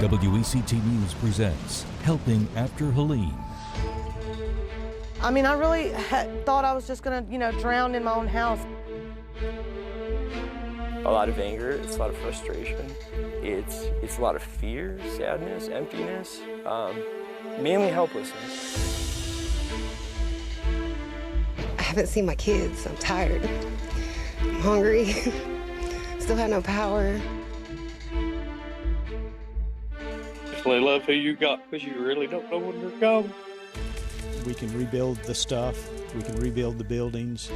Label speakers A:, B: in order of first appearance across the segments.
A: WECT News presents Helping After Helene.
B: I mean, I really thought I was just gonna, drown in my own house.
C: A lot of anger, it's a lot of frustration. It's a lot of fear, sadness, emptiness, mainly helplessness.
D: I haven't seen my kids. I'm tired. I'm hungry. Still have no power.
E: Just really love who you got because you really don't know when they're gone.
F: We can rebuild the stuff. We can rebuild the buildings.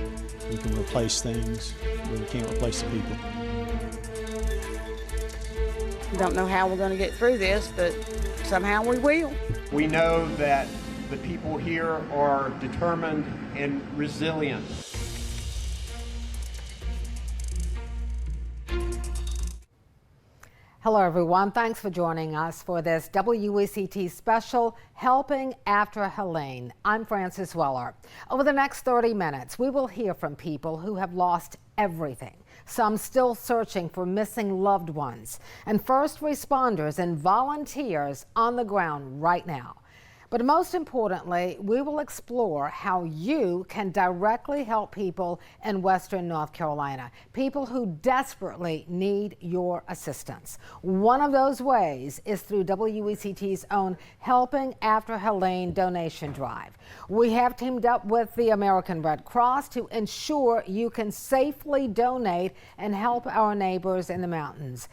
F: We can replace things. We can't replace the people.
G: We don't know how we're going to get through this, but somehow we will.
H: We know that the people here are determined and resilient.
I: Hello, everyone. Thanks for joining us for this WECT special, Helping After Helene. I'm Frances Weller. Over the next 30 minutes, we will hear from people who have lost everything, some still searching for missing loved ones, and first responders and volunteers on the ground right now. But most importantly, we will explore how you can directly help people in Western North Carolina, people who desperately need your assistance. One of those ways is through WECT's own Helping After Helene donation drive. We have teamed up with the American Red Cross to ensure you can safely donate and help our neighbors in the mountains.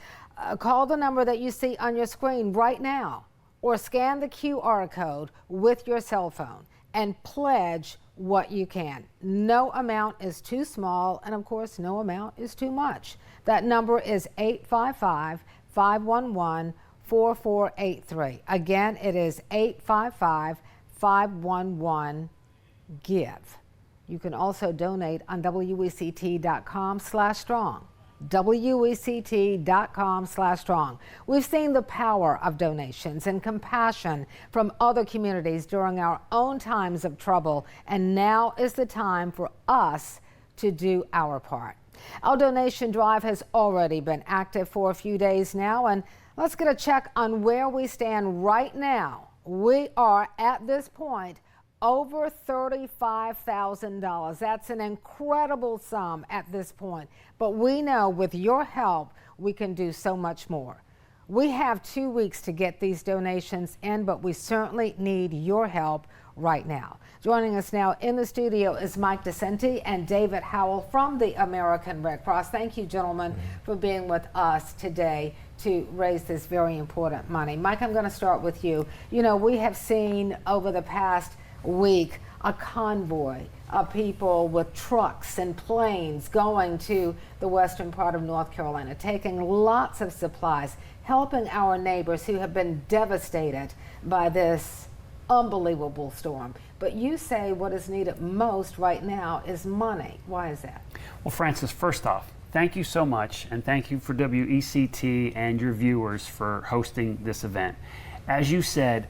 I: Call the number that you see on your screen right now, or scan the QR code with your cell phone and pledge what you can. No amount is too small, and of course, no amount is too much. That number is 855-511-4483. Again, it is 855-511-GIVE. You can also donate on WECT.com/strong. WECT.com/strong. We've seen the power of donations and compassion from other communities during our own times of trouble, and now is the time for us to do our part. Our donation drive has already been active for a few days now, and let's get a check on where we stand right now. We are at this point over $35,000. That's an incredible sum at this point. But we know with your help, we can do so much more. We have 2 weeks to get these donations in, but we certainly need your help right now. Joining us now in the studio is Mike DeCenti and David Howell from the American Red Cross. Thank you, gentlemen, for being with us today to raise this very important money. Mike, I'm going to start with you. You know, we have seen over the past week a convoy of people with trucks and planes going to the western part of North Carolina, taking lots of supplies, helping our neighbors who have been devastated by this unbelievable storm. But you say what is needed most right now is money. Why is that?
J: Well, Frances, first off, thank you so much, and thank you for WECT and your viewers for hosting this event. As you said,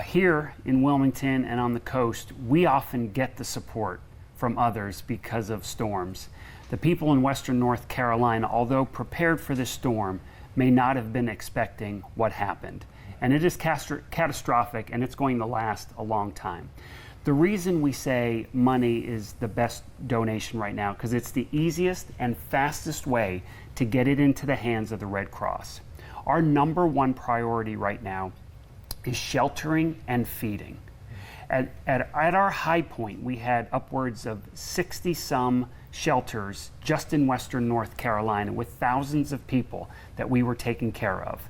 J: here in Wilmington and on the coast, we often get the support from others because of storms. The people in Western North Carolina, although prepared for this storm, may not have been expecting what happened. And it is catastrophic, and it's going to last a long time. The reason we say money is the best donation right now, because it's the easiest and fastest way to get it into the hands of the Red Cross. Our number one priority right now is sheltering and feeding. At our high point, we had upwards of 60-some shelters just in Western North Carolina with thousands of people that we were taking care of.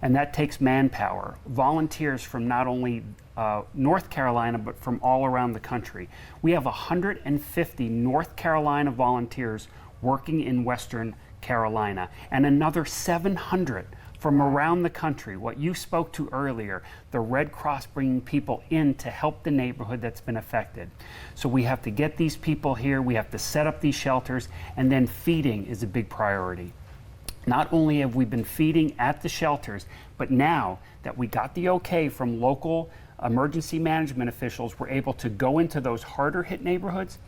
J: And that takes manpower, volunteers from not only North Carolina, but from all around the country. We have 150 North Carolina volunteers working in Western Carolina, and another 700 from around the country. What you spoke to earlier, the Red Cross bringing people in to help the neighborhood that's been affected. So we have to get these people here, we have to set up these shelters, and then feeding is a big priority. Not only have we been feeding at the shelters, but now that we got the okay from local emergency management officials, we're able to go into those harder hit neighborhoods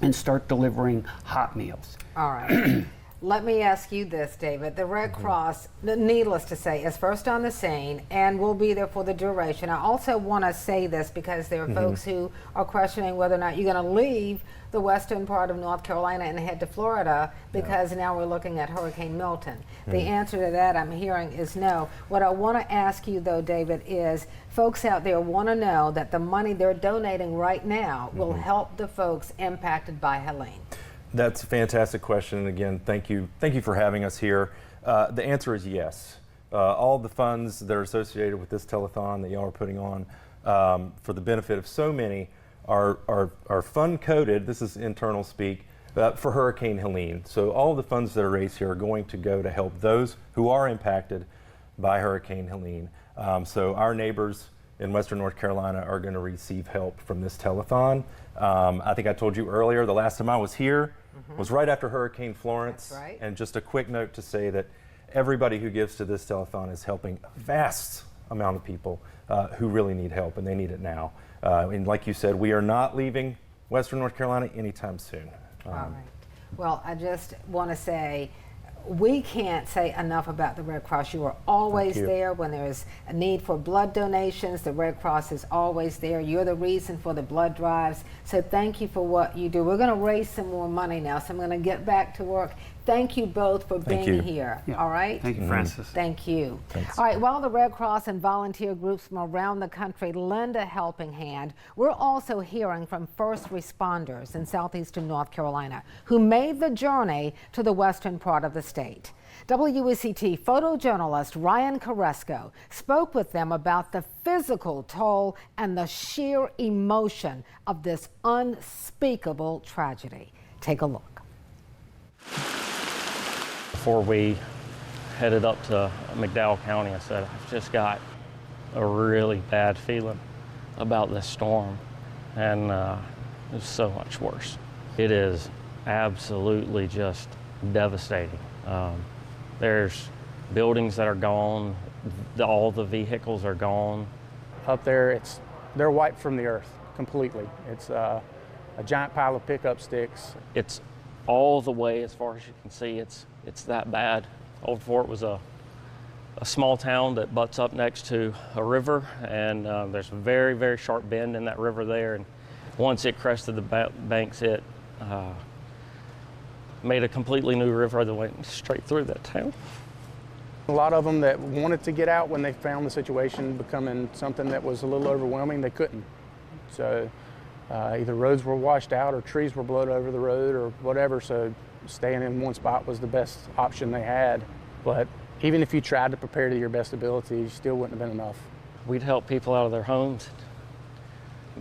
J: and start delivering hot meals.
I: All right. Let me ask you this, David. The Red Cross, needless to say, is first on the scene and will be there for the duration. I also want to say this because there are folks who are questioning whether or not you're going to leave the western part of North Carolina and head to Florida because now we're looking at Hurricane Milton. The answer to that, I'm hearing, is no. What I want to ask you, though, David, is folks out there want to know that the money they're donating right now will help the folks impacted by Helene.
K: That's a fantastic question, and again, thank you for having us here. The answer is yes. All the funds that are associated with this telethon that y'all are putting on for the benefit of so many are fund coded. This is internal speak for Hurricane Helene. So all the funds that are raised here are going to go to help those who are impacted by Hurricane Helene. So our neighbors in Western North Carolina are going to receive help from this telethon. I think I told you earlier, the last time I was here was right after Hurricane Florence.
I: That's right.
K: And just a quick note to say that everybody who gives to this telethon is helping a vast amount of people who really need help, and they need it now. And like you said, we are not leaving Western North Carolina anytime soon.
I: All right. Well, I just want to say, we can't say enough about the Red Cross. You are always there when there's a need for blood donations. The Red Cross is always there. You're the reason for the blood drives. So thank you for what you do. We're going to raise some more money now, so I'm going to get back to work. Thank you both for being here.
J: Yeah.
I: All right?
J: Thank you, Francis.
I: Thank you.
K: Thanks.
I: All right, while the Red Cross and volunteer groups from around the country lend a helping hand, we're also hearing from first responders in southeastern North Carolina who made the journey to the western part of the state. WECT photojournalist Ryan Carresco spoke with them about the physical toll and the sheer emotion of this unspeakable tragedy. Take a look.
L: Before we headed up to McDowell County, I said, I've just got a really bad feeling about this storm, and it's so much worse. It is absolutely just devastating. There's buildings that are gone, all the vehicles are gone.
M: Up there, they're wiped from the earth completely. It's a giant pile of pickup sticks.
L: It's all the way as far as you can see. It's that bad. Old Fort was a small town that butts up next to a river, and there's a very, very sharp bend in that river there. And once it crested the banks, it made a completely new river that went straight through that town.
M: A lot of them that wanted to get out when they found the situation becoming something that was a little overwhelming, they couldn't. So either roads were washed out or trees were blown over the road or whatever, so staying in one spot was the best option they had. But even if you tried to prepare to your best ability, you still wouldn't have been enough.
L: We'd help people out of their homes,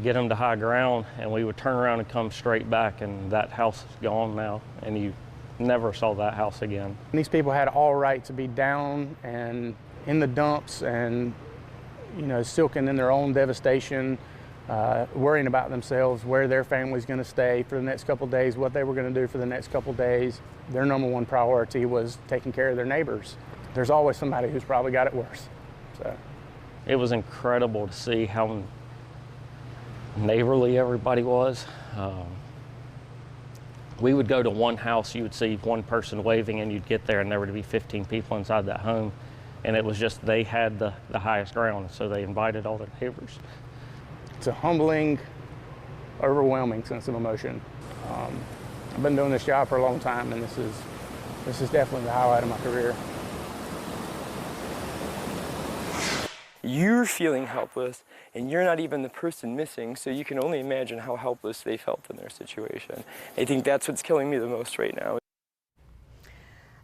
L: get them to high ground, and we would turn around and come straight back, and that house is gone now, and you never saw that house again.
M: And these people had all right to be down and in the dumps and, you know, silking in their own devastation, worrying about themselves, where their family's going to stay for the next couple of days, what they were going to do for the next couple of days. Their number one priority was taking care of their neighbors. There's always somebody who's probably got it worse. So
L: it was incredible to see how neighborly everybody was. We would go to one house, you would see one person waving, and you'd get there and there would be 15 people inside that home. And it was just, they had the highest ground, so they invited all their neighbors.
M: It's a humbling, overwhelming sense of emotion. I've been doing this job for a long time, and this is definitely the highlight of my career.
C: You're feeling helpless, and you're not even the person missing, so you can only imagine how helpless they felt in their situation. I think that's what's killing me the most right now.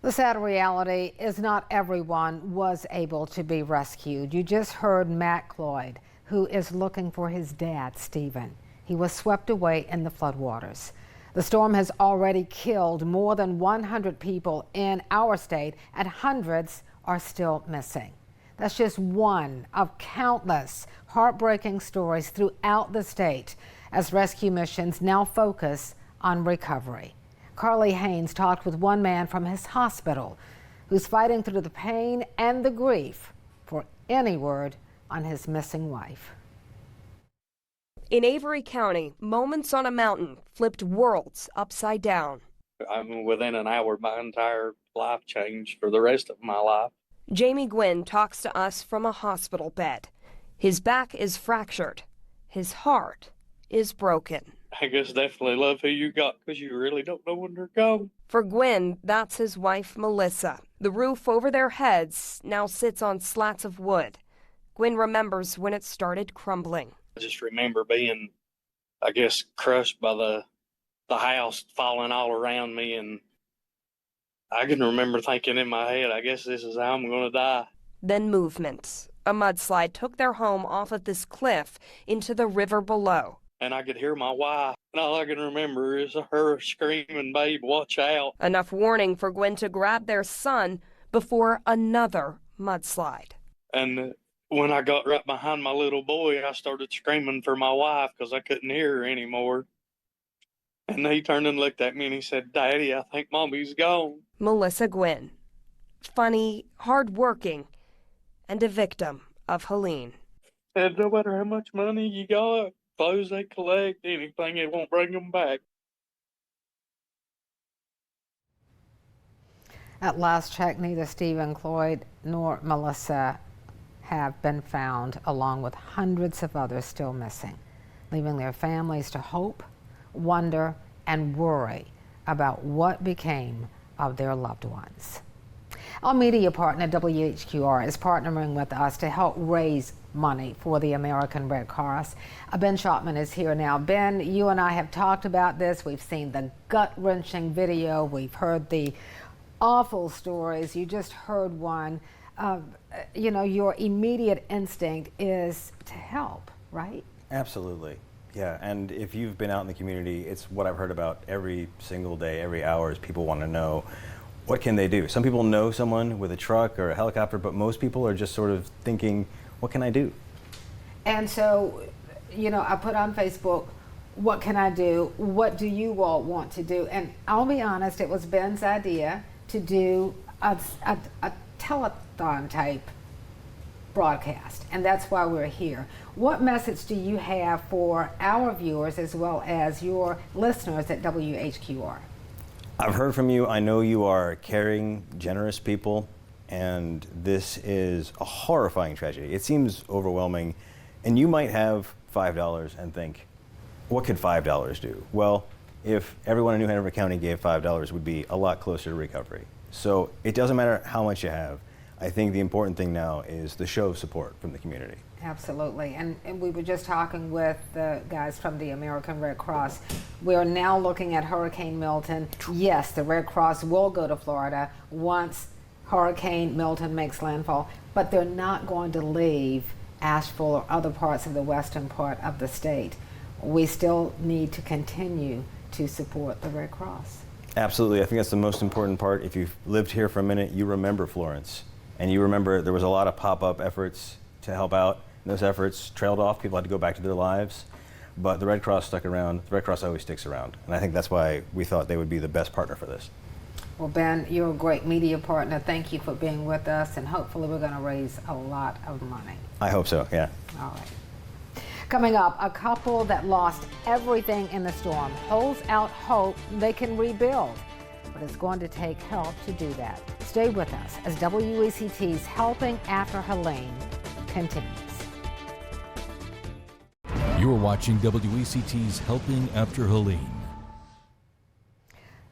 I: The sad reality is not everyone was able to be rescued. You just heard Matt Cloyd, who is looking for his dad, Stephen. He was swept away in the floodwaters. The storm has already killed more than 100 people in our state, and hundreds are still missing. That's just one of countless heartbreaking stories throughout the state as rescue missions now focus on recovery. Carly Haynes talked with one man from his hospital who's fighting through the pain and the grief for any word on his missing wife.
N: In Avery County, moments on a mountain flipped worlds upside down.
E: I mean, within an hour, my entire life changed for the rest of my life.
N: Jamie Gwynn talks to us from a hospital bed. His back is fractured. His heart is broken.
E: I guess definitely love who you got because you really don't know when they're gone.
N: For Gwynn, that's his wife, Melissa. The roof over their heads now sits on slats of wood. Gwynn remembers when it started crumbling.
E: I just remember being, I guess, crushed by the house falling all around me, and I can remember thinking in my head, I guess this is how I'm going to die.
N: Then movement. A mudslide took their home off of this cliff into the river below.
E: And I could hear my wife, and all I can remember is her screaming, "Babe, watch out."
N: Enough warning for Gwynn to grab their son before another mudslide.
E: And when I got right behind my little boy, I started screaming for my wife because I couldn't hear her anymore. And he turned and looked at me and he said, "Daddy, I think Mommy's gone."
N: Melissa Gwynn. Funny, hardworking, and a victim of Helene.
E: And no matter how much money you got, clothes they collect, anything, it won't bring them back.
I: At last check, neither Stephen Cloyd nor Melissa have been found, along with hundreds of others still missing, leaving their families to hope, wonder, and worry about what became of their loved ones. Our media partner, WHQR, is partnering with us to help raise money for the American Red Cross. Ben Shopman is here now. Ben, you and I have talked about this. We've seen the gut-wrenching video. We've heard the awful stories. You just heard one. You know, your immediate instinct is to help, right?
O: Absolutely. Yeah, and if you've been out in the community, it's what I've heard about every single day, every hour, is people want to know, what can they do? Some people know someone with a truck or a helicopter, but most people are just sort of thinking, what can I do?
I: And so, you know, I put on Facebook, what can I do? What do you all want to do? And I'll be honest, it was Ben's idea to do a telethon type broadcast, and that's why we're here. What message do you have for our viewers as well as your listeners at WHQR?
O: I've heard from you. I know you are caring, generous people, and this is a horrifying tragedy. It seems overwhelming, and you might have $5 and think, what could $5 do? Well, if everyone in New Hanover County gave $5, would be a lot closer to recovery. So it doesn't matter how much you have. I think the important thing now is the show of support from the community.
I: Absolutely, and we were just talking with the guys from the American Red Cross. We're now looking at Hurricane Milton. Yes, the Red Cross will go to Florida once Hurricane Milton makes landfall, but they're not going to leave Asheville or other parts of the western part of the state. We still need to continue to support the Red Cross.
O: Absolutely, I think that's the most important part. If you've lived here for a minute, you remember Florence. And you remember there was a lot of pop-up efforts to help out. And those efforts trailed off. People had to go back to their lives. But the Red Cross stuck around. The Red Cross always sticks around. And I think that's why we thought they would be the best partner for this.
I: Well, Ben, you're a great media partner. Thank you for being with us. And hopefully we're going to raise a lot of money.
O: I hope so, yeah.
I: All right. Coming up, a couple that lost everything in the storm holds out hope they can rebuild. But it's going to take help to do that. Stay with us as WECT's Helping After Helene continues.
A: You're watching WECT's Helping After Helene.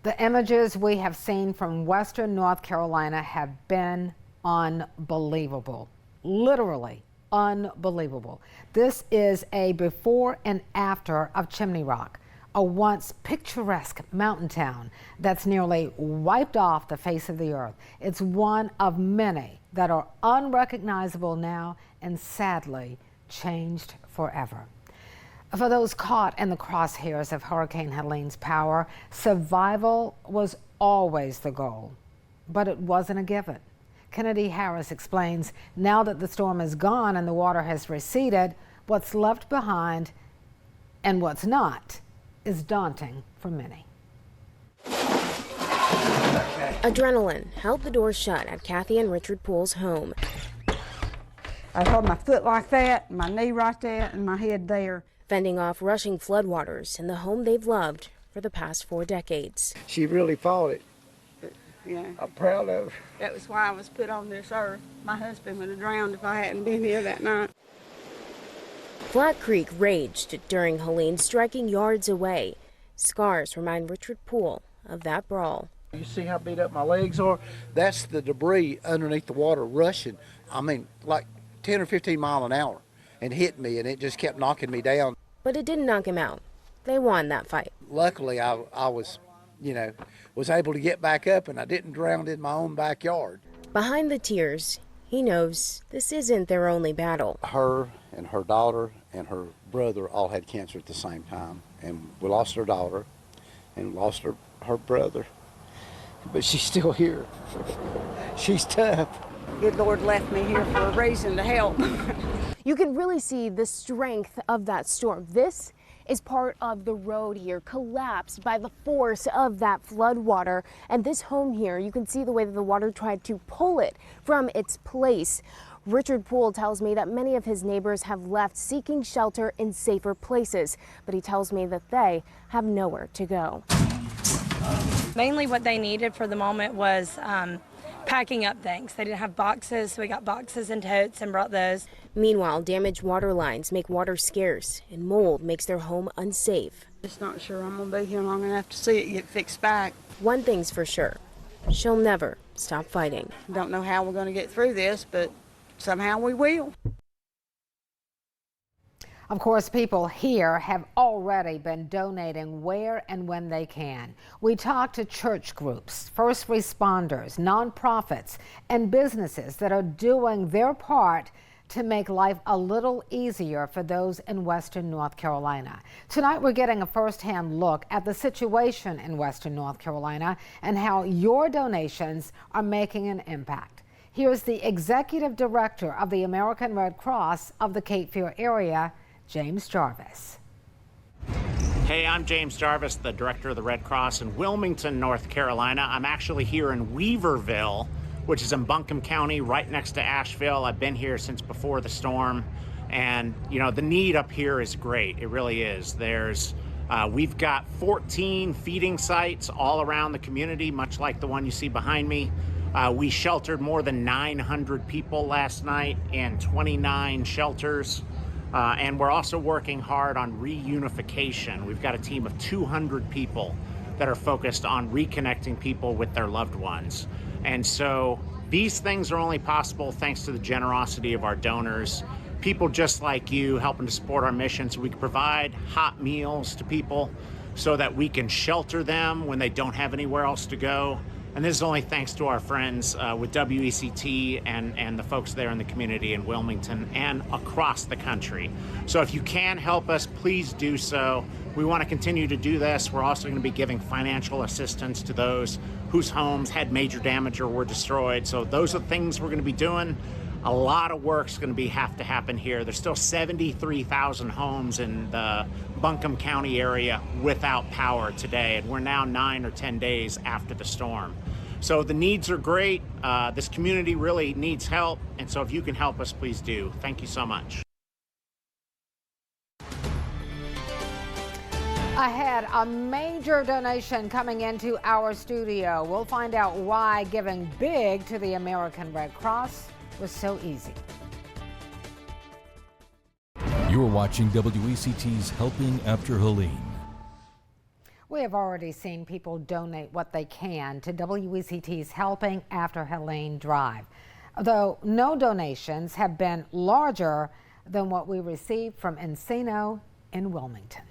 I: The images we have seen from western North Carolina have been unbelievable. Literally unbelievable. This is a before and after of Chimney Rock, a once picturesque mountain town that's nearly wiped off the face of the earth. It's one of many that are unrecognizable now and sadly changed forever. For those caught in the crosshairs of Hurricane Helene's power, survival was always the goal, but it wasn't a given. Kennedy Harris explains, now that the storm is gone and the water has receded, what's left behind and what's not is daunting for many.
P: Adrenaline held the door shut at Kathy and Richard Poole's home.
G: I held my foot like that, my knee right there, and my head there.
P: Fending off rushing floodwaters in the home they've loved for the past 4 decades.
Q: She really fought it.
G: Yeah.
Q: I'm proud of her.
G: That was why I was put on this earth. My husband would have drowned if I hadn't been here that night.
P: Flat Creek raged during Helene striking yards away. Scars remind Richard Poole of that brawl.
Q: You see how beat up my legs are? That's the debris underneath the water rushing. I mean, like 10 or 15 miles an hour, and hit me, and it just kept knocking me down.
P: But it didn't knock him out. They won that fight.
Q: Luckily, I was, was able to get back up, and I didn't drown in my own backyard.
P: Behind the tears, he knows this isn't their only battle.
R: Her and her daughter and her brother all had cancer at the same time, and we lost her daughter and lost her brother. But she's still here. She's tough.
G: Good Lord left me here for a reason to help.
P: You can really see the strength of that storm. This is part of the road here, collapsed by the force of that flood water. And this home here, you can see the way that the water tried to pull it from its place. Richard Poole tells me that many of his neighbors have left seeking shelter in safer places, but he tells me that they have nowhere to go.
S: Mainly what they needed for the moment was packing up things. They didn't have boxes, so we got boxes and totes and brought those.
P: Meanwhile, damaged water lines make water scarce, and mold makes their home unsafe.
G: Just not sure I'm going to be here long enough to see it get fixed back.
P: One thing's for sure, she'll never stop fighting.
G: Don't know how we're going to get through this, but somehow we will.
I: Of course, people here have already been donating where and when they can. We talked to church groups, first responders, nonprofits, and businesses that are doing their part to make life a little easier for those in Western North Carolina. Tonight, we're getting a first-hand look at the situation in Western North Carolina and how your donations are making an impact. Here's the executive director of the American Red Cross of the Cape Fear area, James Jarvis.
T: Hey, I'm James Jarvis, the director of the Red Cross in Wilmington, North Carolina. I'm actually here in Weaverville, which is in Buncombe County, right next to Asheville. I've been here since before the storm, and the need up here is great. It really is. We've got 14 feeding sites all around the community, much like the one you see behind me. We sheltered more than 900 people last night in 29 shelters. And we're also working hard on reunification. We've got a team of 200 people that are focused on reconnecting people with their loved ones. And so these things are only possible thanks to the generosity of our donors, people just like you helping to support our mission so we can provide hot meals to people so that we can shelter them when they don't have anywhere else to go. And this is only thanks to our friends with WECT and the folks there in the community in Wilmington and across the country. So if you can help us, please do so. We want to continue to do this. We're also going to be giving financial assistance to those whose homes had major damage or were destroyed. So those are the things we're going to be doing. A lot of work's going to have to happen here. There's still 73,000 homes in the Buncombe County area without power today, and we're now 9 or 10 days after the storm. So the needs are great. This community really needs help, and so if you can help us, please do. Thank you so much.
I: Ahead, a major donation coming into our studio. We'll find out why giving big to the American Red Cross was so easy.
A: You're watching WECT's Helping After Helene.
I: We have already seen people donate what they can to WECT's Helping After Helene drive, though no donations have been larger than what we received from Encino in Wilmington.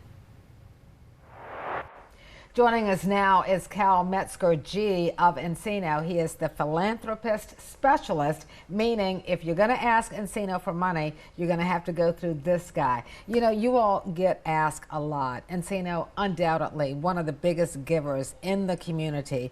I: Joining us now is Cal Metzger-G of Encino. He is the philanthropist specialist, meaning if you're going to ask Encino for money, you're going to have to go through this guy. You all get asked a lot. Encino, undoubtedly one of the biggest givers in the community.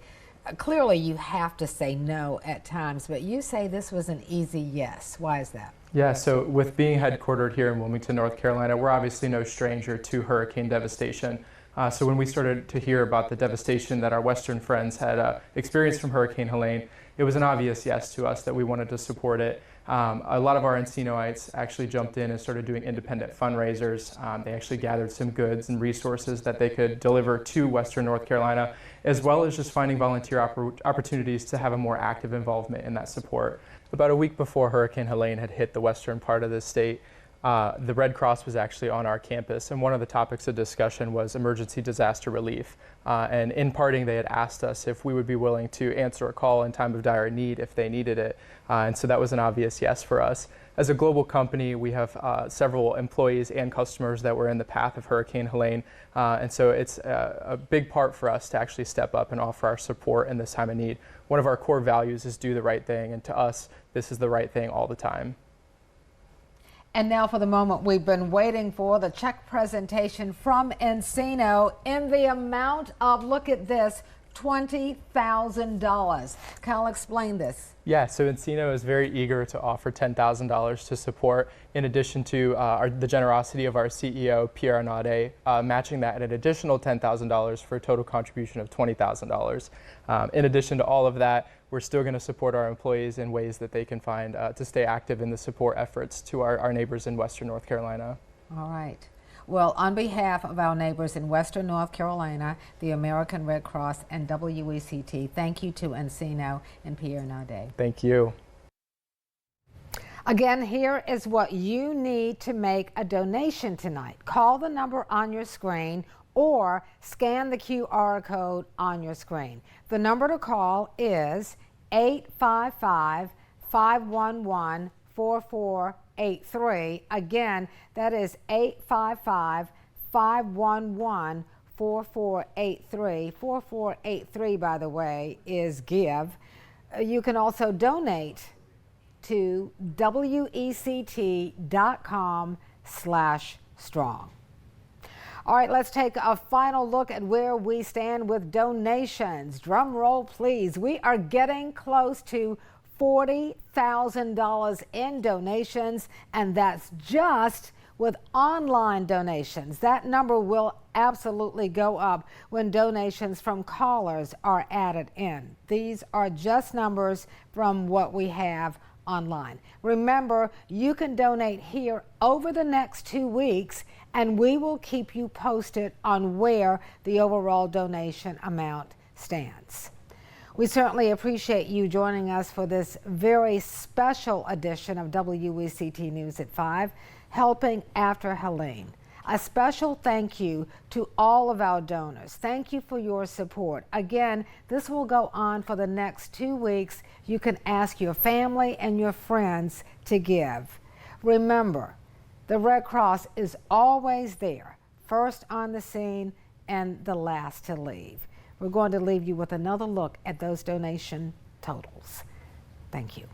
I: Clearly, you have to say no at times, but you say this was an easy yes. Why is that?
U: Yeah, so with being headquartered here in Wilmington, North Carolina, we're obviously no stranger to hurricane devastation. So when we started to hear about the devastation that our Western friends had experienced from Hurricane Helene, it was an obvious yes to us that we wanted to support it. A lot of our Encinoites actually jumped in and started doing independent fundraisers. They actually gathered some goods and resources that they could deliver to Western North Carolina, as well as just finding volunteer opportunities to have a more active involvement in that support. About a week before Hurricane Helene had hit the western part of the state, the Red Cross was actually on our campus, and one of the topics of discussion was emergency disaster relief. And in parting, they had asked us if we would be willing to answer a call in time of dire need if they needed it. And so that was an obvious yes for us. As a global company, we have several employees and customers that were in the path of Hurricane Helene. And so it's a big part for us to actually step up and offer our support in this time of need. One of our core values is do the right thing, and to us, this is the right thing all the time.
I: And now for the moment we've been waiting for, the check presentation from Encino in the amount of, look at this, $20,000. Kyle, explain this.
U: Yeah, so Encino is very eager to offer $10,000 to support, in addition to the generosity of our CEO, Pierre Nade, matching that at an additional $10,000 for a total contribution of $20,000. In addition to all of that, we're still going to support our employees in ways that they can find to stay active in the support efforts to our neighbors in Western North Carolina.
I: All right. Well, on behalf of our neighbors in Western North Carolina, the American Red Cross, and WECT, thank you to Encino and Pierre Nade.
U: Thank you.
I: Again, here is what you need to make a donation tonight. Call the number on your screen or scan the QR code on your screen. The number to call is 855-511-4483. Again, that is 855-511-4483. 4483, by the way, is give. You can also donate to wect.com/strong. All right, let's take a final look at where we stand with donations. Drum roll, please. We are getting close to $40,000 in donations, and that's just with online donations. That number will absolutely go up when donations from callers are added in. These are just numbers from what we have online. Remember, you can donate here over the next 2 weeks, and we will keep you posted on where the overall donation amount stands. We certainly appreciate you joining us for this very special edition of WECT News at 5, Helping After Helene. A special thank you to all of our donors. Thank you for your support. Again, this will go on for the next 2 weeks. You can ask your family and your friends to give. Remember, the Red Cross is always there, first on the scene and the last to leave. We're going to leave you with another look at those donation totals. Thank you.